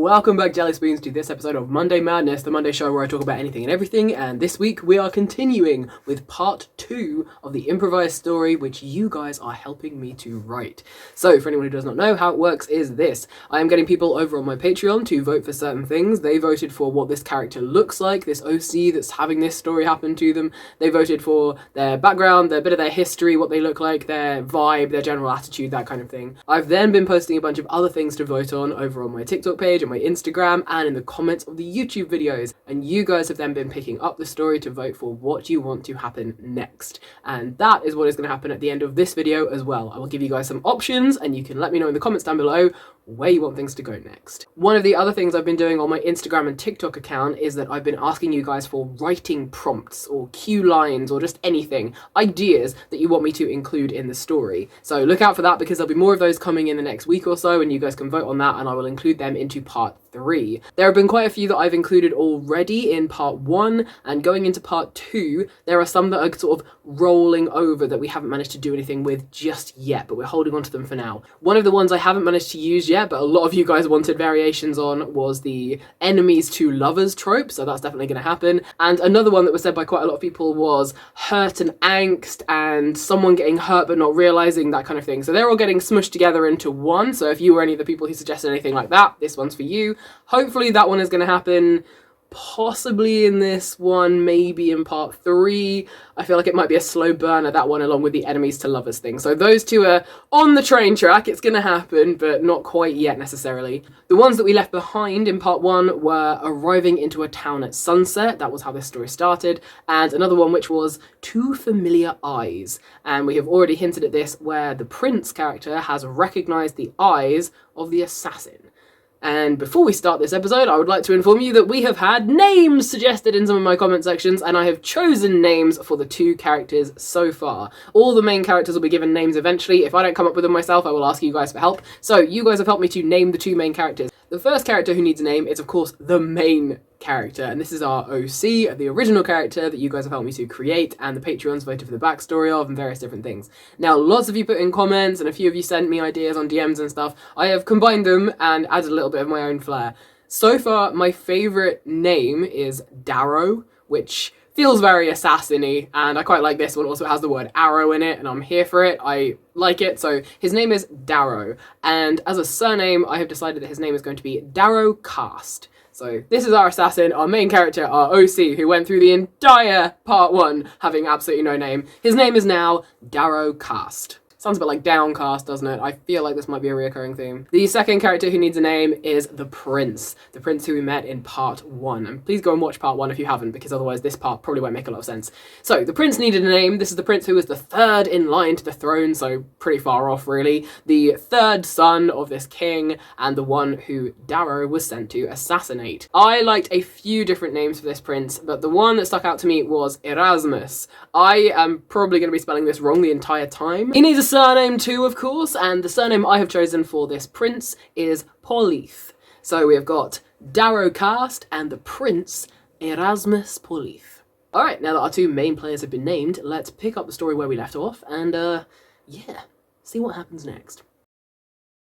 welcome back Jelly Spoons to this episode of Monday Madness, the Monday show where I talk about anything and everything, and this week we are continuing with part 2 of the improvised story which you guys are helping me to write. So for anyone who does not know, how it works is this. I am getting people over on my Patreon to vote for certain things. They voted for what this character looks like, this OC that's having this story happen to them. They voted for their background, a bit of their history, what they look like, their vibe, their general attitude, that kind of thing. I've then been posting a bunch of other things to vote on over on my TikTok page, on my Instagram, and in the comments of the YouTube videos, and you guys have then been picking up the story to vote for what you want to happen next, and that is what is going to happen at the end of this video as well. I will give you guys some options and you can let me know in the comments down below where you want things to go next. One of the other things I've been doing on my Instagram and TikTok account is that I've been asking you guys for writing prompts or cue lines or just anything, ideas that you want me to include in the story. So look out for that because there'll be more of those coming in the next week or so and you guys can vote on that and I will include them into part 3. There have been quite a few that I've included already in part 1, and going into part 2 there are some that are sort of rolling over that we haven't managed to do anything with just yet, but we're holding on to them for now. One of the ones I haven't managed to use yet, but a lot of you guys wanted variations on, was the enemies to lovers trope, so that's definitely going to happen. And another one that was said by quite a lot of people was hurt and angst and someone getting hurt but not realizing, that kind of thing. So they're all getting smushed together into one, so if you were any of the people who suggested anything like that, this one's for you. Hopefully that one is going to happen possibly in this one, maybe in part 3. I feel like it might be a slow burner, that one, along with the enemies to lovers thing. So those two are on the train track. It's going to happen, but not quite yet necessarily. The ones that we left behind in part 1 were arriving into a town at sunset. That was how this story started. And another one which was two familiar eyes. And we have already hinted at this where the prince character has recognized the eyes of the assassin. And before we start this episode, I would like to inform you that we have had names suggested in some of my comment sections, and I have chosen names for the 2 characters so far. All the main characters will be given names eventually. If I don't come up with them myself, I will ask you guys for help. So you guys have helped me to name the 2 main characters. The first character who needs a name is, of course, the main character, and this is our OC, the original character that you guys have helped me to create, and the Patreons voted for the backstory of, and various different things. Now, lots of you put in comments, and a few of you sent me ideas on DMs and stuff. I have combined them and added a little bit of my own flair. So far, my favourite name is Darrow, which feels very assassin-y, and I quite like this one. Also has the word arrow in it, and I'm here for it. I like it. So his name is Darrow, and as a surname, I have decided that his name is going to be Darrow Cast. So this is our assassin, our main character, our OC, who went through the entire part 1 having absolutely no name. His name is now Darrow Cast. Sounds a bit like Downcast, doesn't it? I feel like this might be a reoccurring theme. The second character who needs a name is the prince who we met in part 1. And please go and watch part 1 if you haven't, because otherwise this part probably won't make a lot of sense. So the prince needed a name. This is the prince who was the 3rd in line to the throne, so pretty far off really. The 3rd son of this king, and the one who Darrow was sent to assassinate. I liked a few different names for this prince, but the one that stuck out to me was Erasmus. I am probably going to be spelling this wrong the entire time. He needs a surname too, of course, and the surname I have chosen for this prince is Polith. So we have got Darrow Cast and the prince Erasmus Polith. Alright, now that our 2 main players have been named, let's pick up the story where we left off and, yeah, see what happens next.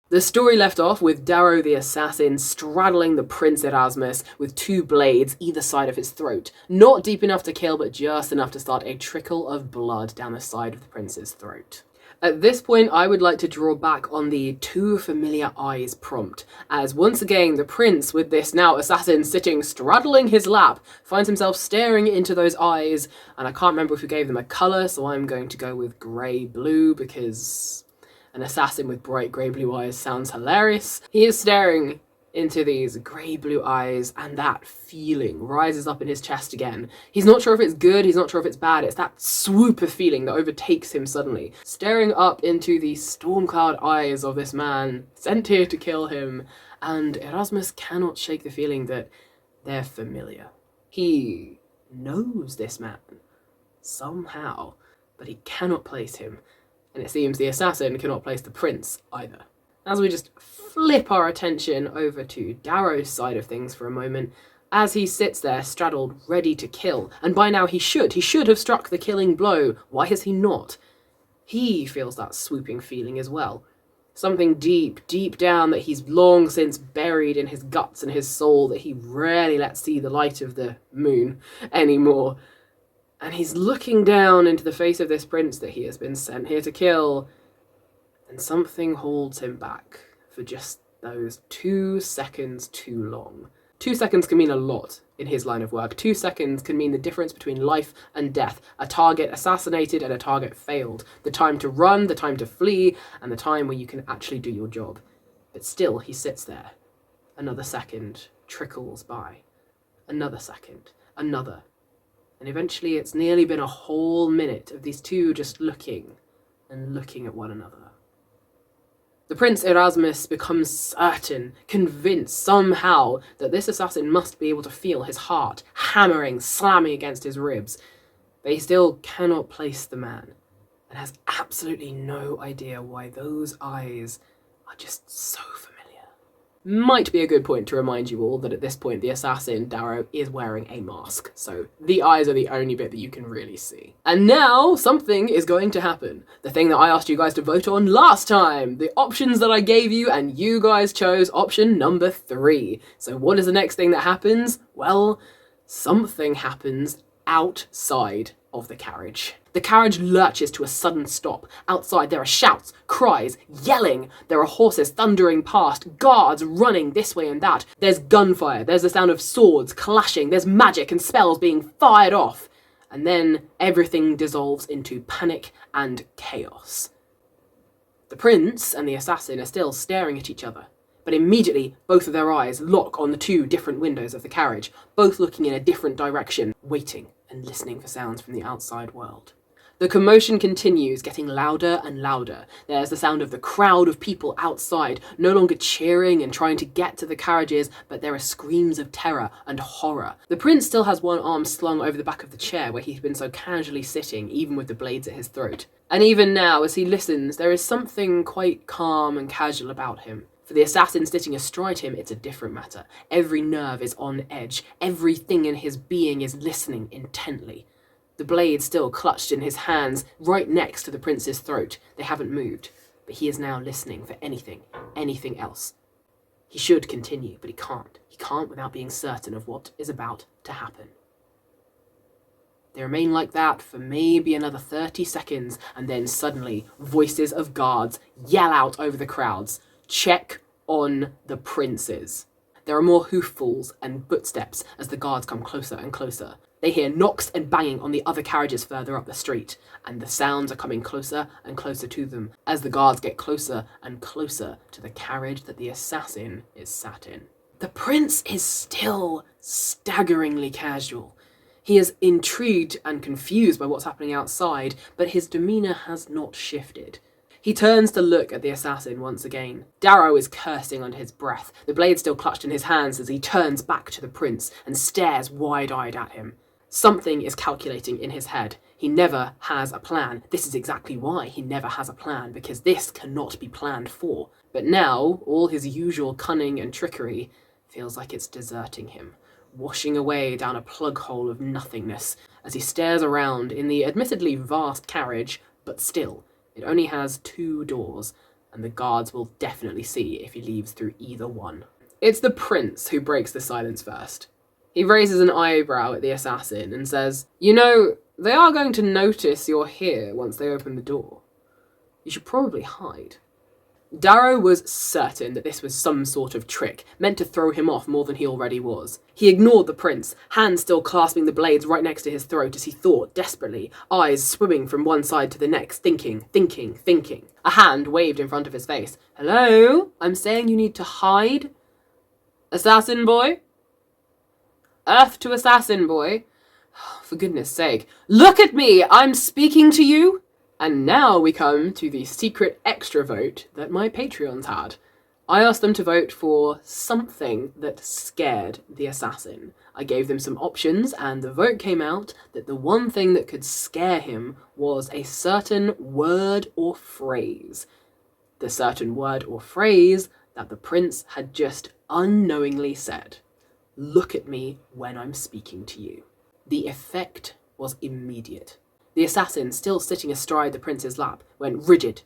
The story left off with Darrow the assassin straddling the Prince Erasmus with 2 blades either side of his throat. Not deep enough to kill, but just enough to start a trickle of blood down the side of the prince's throat. At this point, I would like to draw back on the 2 familiar eyes prompt, as once again the prince, with this now assassin sitting straddling his lap, finds himself staring into those eyes, and I can't remember if we gave them a colour, so I'm going to go with grey-blue, because an assassin with bright grey-blue eyes sounds hilarious. He is staring into these grey-blue eyes, and that feeling rises up in his chest again. He's not sure if it's good, he's not sure if it's bad, it's that swoop of feeling that overtakes him suddenly. Staring up into the storm-cloud eyes of this man, sent here to kill him, and Erasmus cannot shake the feeling that they're familiar. He knows this man, somehow, but he cannot place him, and it seems the assassin cannot place the prince either. As we just flip our attention over to Darrow's side of things for a moment, as he sits there straddled, ready to kill, and by now he should have struck the killing blow. Why has he not? He feels that swooping feeling as well. Something deep, deep down that he's long since buried in his guts and his soul that he rarely lets see the light of the moon anymore. And he's looking down into the face of this prince that he has been sent here to kill, and something holds him back for just those 2 seconds too long. 2 seconds can mean a lot in his line of work. 2 seconds can mean the difference between life and death, a target assassinated and a target failed, the time to run, the time to flee, and the time where you can actually do your job. But still, he sits there. Another second trickles by. Another second. Another. And eventually it's nearly been a whole minute of these two just looking and looking at one another. The Prince Erasmus becomes certain, convinced somehow that this assassin must be able to feel his heart hammering, slamming against his ribs, but he still cannot place the man, and has absolutely no idea why those eyes are just so familiar. Might be a good point to remind you all that at this point the assassin, Darrow, is wearing a mask, so the eyes are the only bit that you can really see. And now something is going to happen. The thing that I asked you guys to vote on last time, the options that I gave you, and you guys chose option number 3. So what is the next thing that happens? Well, something happens outside of the carriage. The carriage lurches to a sudden stop. Outside there are shouts, cries, yelling. There are horses thundering past, guards running this way and that. There's gunfire, there's the sound of swords clashing, there's magic and spells being fired off. And then everything dissolves into panic and chaos. The prince and the assassin are still staring at each other, but immediately both of their eyes lock on the 2 different windows of the carriage, both looking in a different direction, waiting and listening for sounds from the outside world. The commotion continues, getting louder and louder. There's the sound of the crowd of people outside, no longer cheering and trying to get to the carriages, but there are screams of terror and horror. The prince still has one arm slung over the back of the chair where he's been so casually sitting, even with the blades at his throat. And even now, as he listens, there is something quite calm and casual about him. For the assassin sitting astride him, it's a different matter. Every nerve is on edge. Everything in his being is listening intently. The blade still clutched in his hands, right next to the prince's throat. They haven't moved, but he is now listening for anything else. He should continue, but he can't. He can't without being certain of what is about to happen. They remain like that for maybe another 30 seconds, and then suddenly, voices of guards yell out over the crowds, "Check on the princes." There are more hoofballs and footsteps as the guards come closer and closer. They hear knocks and banging on the other carriages further up the street, and the sounds are coming closer and closer to them as the guards get closer and closer to the carriage that the assassin is sat in. The prince is still staggeringly casual. He is intrigued and confused by what's happening outside, but his demeanour has not shifted. He turns to look at the assassin once again. Darrow is cursing under his breath, the blade still clutched in his hands as he turns back to the prince and stares wide-eyed at him. Something is calculating in his head. He never has a plan. This is exactly why he never has a plan, because this cannot be planned for. But now, all his usual cunning and trickery feels like it's deserting him, washing away down a plug hole of nothingness as he stares around in the admittedly vast carriage, but still, it only has 2 doors, and the guards will definitely see if he leaves through either one. It's the prince who breaks the silence first. He raises an eyebrow at the assassin and says, "You know, they are going to notice you're here once they open the door. You should probably hide." Darrow was certain that this was some sort of trick, meant to throw him off more than he already was. He ignored the prince, hands still clasping the blades right next to his throat as he thought desperately, eyes swimming from one side to the next, thinking. A hand waved in front of his face. "Hello? I'm saying you need to hide? Assassin boy? Earth to assassin boy? For goodness sake. Look at me! I'm speaking to you!" And now we come to the secret extra vote that my Patreons had. I asked them to vote for something that scared the assassin. I gave them some options, and the vote came out that the one thing that could scare him was a certain word or phrase. The certain word or phrase that the prince had just unknowingly said. "Look at me when I'm speaking to you." The effect was immediate. The assassin, still sitting astride the prince's lap, went rigid.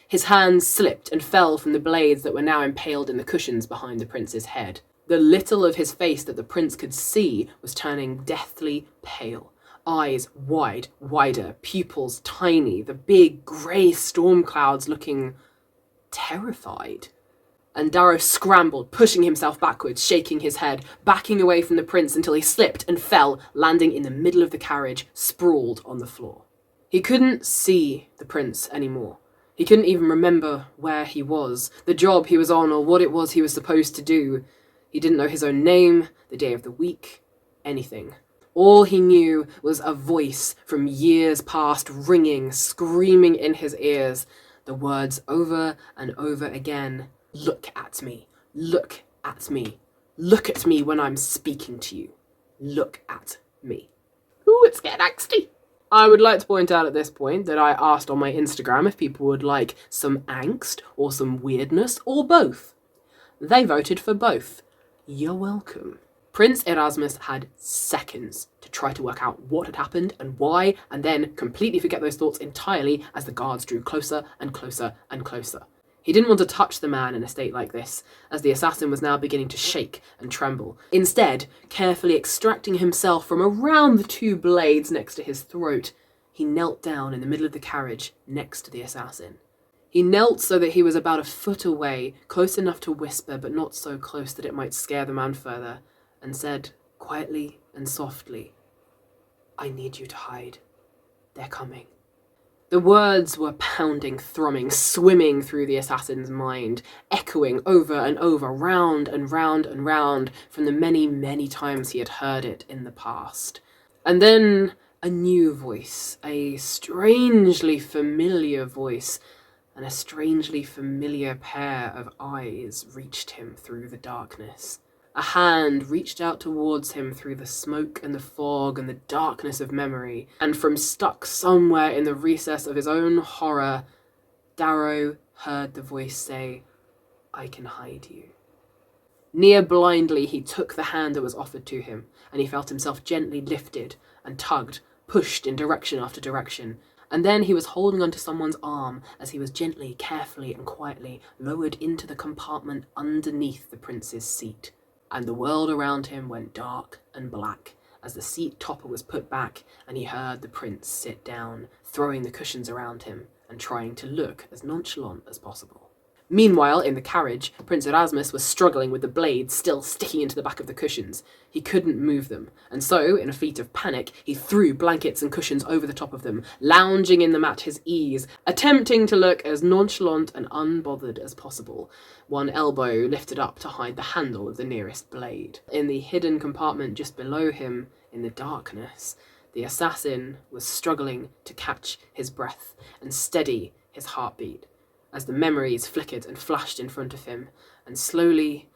His hands slipped and fell from the blades that were now impaled in the cushions behind the prince's head. The little of his face that the prince could see was turning deathly pale. Eyes wide, wider, pupils tiny, the big grey storm clouds looking terrified. And Darrow scrambled, pushing himself backwards, shaking his head, backing away from the prince until he slipped and fell, landing in the middle of the carriage, sprawled on the floor. He couldn't see the prince anymore. He couldn't even remember where he was, the job he was on, or what it was he was supposed to do. He didn't know his own name, the day of the week, anything. All he knew was a voice from years past ringing, screaming in his ears, the words over and over again. Look at me. Look at me. Look at me when I'm speaking to you. Look at me. Ooh, it's getting angsty. I would like to point out at this point that I asked on my Instagram if people would like some angst or some weirdness or both. They voted for both. You're welcome. Prince Erasmus had seconds to try to work out what had happened and why, and then completely forget those thoughts entirely as the guards drew closer and closer and closer. He didn't want to touch the man in a state like this, as the assassin was now beginning to shake and tremble. Instead, carefully extracting himself from around the two blades next to his throat, he knelt down in the middle of the carriage next to the assassin. He knelt so that he was about a foot away, close enough to whisper, but not so close that it might scare the man further, and said, quietly and softly, "I need you to hide. They're coming." The words were pounding, thrumming, swimming through the assassin's mind, echoing over and over, round and round and round, from the many, many times he had heard it in the past. And then a new voice, a strangely familiar voice, and a strangely familiar pair of eyes reached him through the darkness. A hand reached out towards him through the smoke and the fog and the darkness of memory, and from stuck somewhere in the recess of his own horror, Darrow heard the voice say, "I can hide you." Near blindly, he took the hand that was offered to him, and he felt himself gently lifted and tugged, pushed in direction after direction, and then he was holding onto someone's arm as he was gently, carefully, and quietly lowered into the compartment underneath the prince's seat. And the world around him went dark and black as the seat topper was put back and he heard the prince sit down, throwing the cushions around him and trying to look as nonchalant as possible. Meanwhile, in the carriage, Prince Erasmus was struggling with the blades still sticking into the back of the cushions. He couldn't move them, and so, in a feat of panic, he threw blankets and cushions over the top of them, lounging in them at his ease, attempting to look as nonchalant and unbothered as possible, one elbow lifted up to hide the handle of the nearest blade. In the hidden compartment just below him, in the darkness, the assassin was struggling to catch his breath and steady his heartbeat, as the memories flickered and flashed in front of him, and slowly,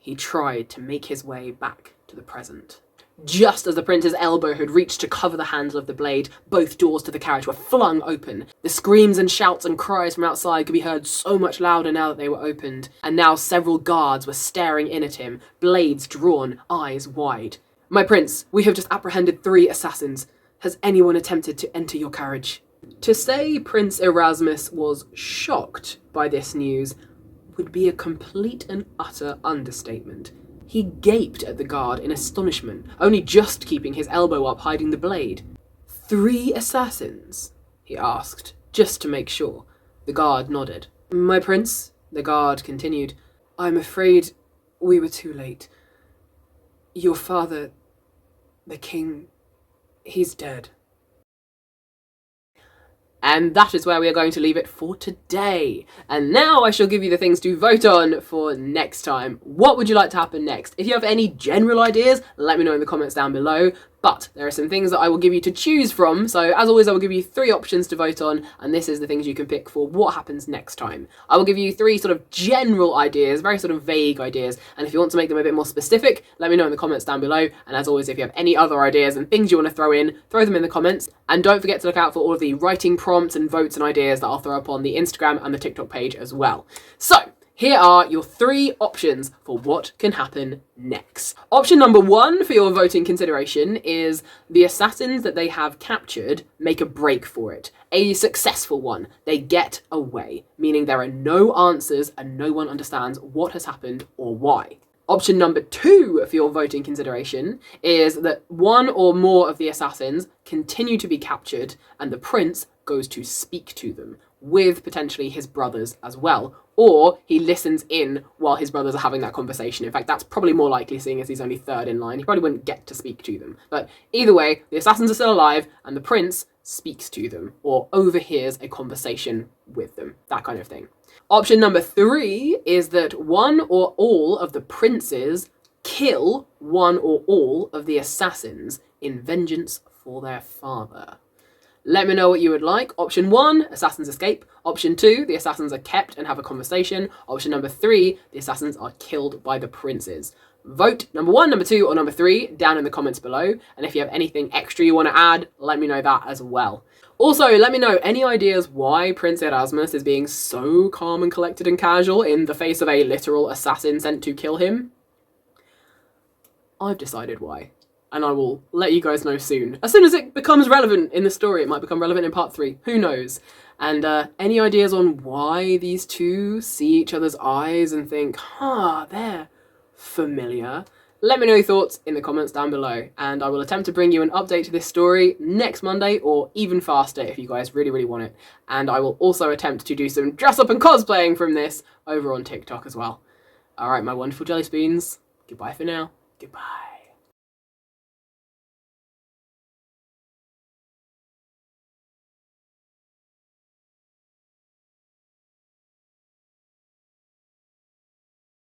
he tried to make his way back to the present. Just as the prince's elbow had reached to cover the handle of the blade, both doors to the carriage were flung open. The screams and shouts and cries from outside could be heard so much louder now that they were opened, and now several guards were staring in at him, blades drawn, eyes wide. "My prince, we have just apprehended 3 assassins. Has anyone attempted to enter your carriage?" To say Prince Erasmus was shocked by this news would be a complete and utter understatement. He gaped at the guard in astonishment, only just keeping his elbow up hiding the blade. 3 assassins? He asked, just to make sure. The guard nodded. "My prince," the guard continued, "I'm afraid we were too late. Your father, the king, he's dead." And that is where we are going to leave it for today. And now I shall give you the things to vote on for next time. What would you like to happen next? If you have any general ideas, let me know in the comments down below. But there are some things that I will give you to choose from. So as always, I will give you 3 options to vote on. And this is the things you can pick for what happens next time. I will give you 3 sort of general ideas, very sort of vague ideas. And if you want to make them a bit more specific, let me know in the comments down below. And as always, if you have any other ideas and things you want to throw them in the comments. And don't forget to look out for all of the writing prompts and votes and ideas that I'll throw up on the Instagram and the TikTok page as well. So, Here are your 3 options for what can happen next. Option number 1 for your voting consideration is the assassins that they have captured make a break for it. A successful one. They get away, meaning there are no answers and no one understands what has happened or why. Option number 2 for your voting consideration is that one or more of the assassins continue to be captured and the prince goes to speak to them, with potentially his brothers as well, or he listens in while his brothers are having that conversation. In fact, that's probably more likely, seeing as he's only 3rd in line. He probably wouldn't get to speak to them. But either way, the assassins are still alive and the prince speaks to them or overhears a conversation with them, that kind of thing. Option number 3 is that one or all of the princes kill one or all of the assassins in vengeance for their father. Let me know what you would like. Option 1, assassins escape. Option 2, the assassins are kept and have a conversation. Option number 3, the assassins are killed by the princes. Vote number 1, number 2, or number 3 down in the comments below. And if you have anything extra you want to add, let me know that as well. Also, let me know any ideas why Prince Erasmus is being so calm and collected and casual in the face of a literal assassin sent to kill him. I've decided why. And I will let you guys know soon. As soon as it becomes relevant in the story, it might become relevant in part 3. Who knows? And any ideas on why these two see each other's eyes and think, they're familiar? Let me know your thoughts in the comments down below. And I will attempt to bring you an update to this story next Monday, or even faster if you guys really, really want it. And I will also attempt to do some dress up and cosplaying from this over on TikTok as well. Alright, my wonderful jelly spoons. Goodbye for now. Goodbye.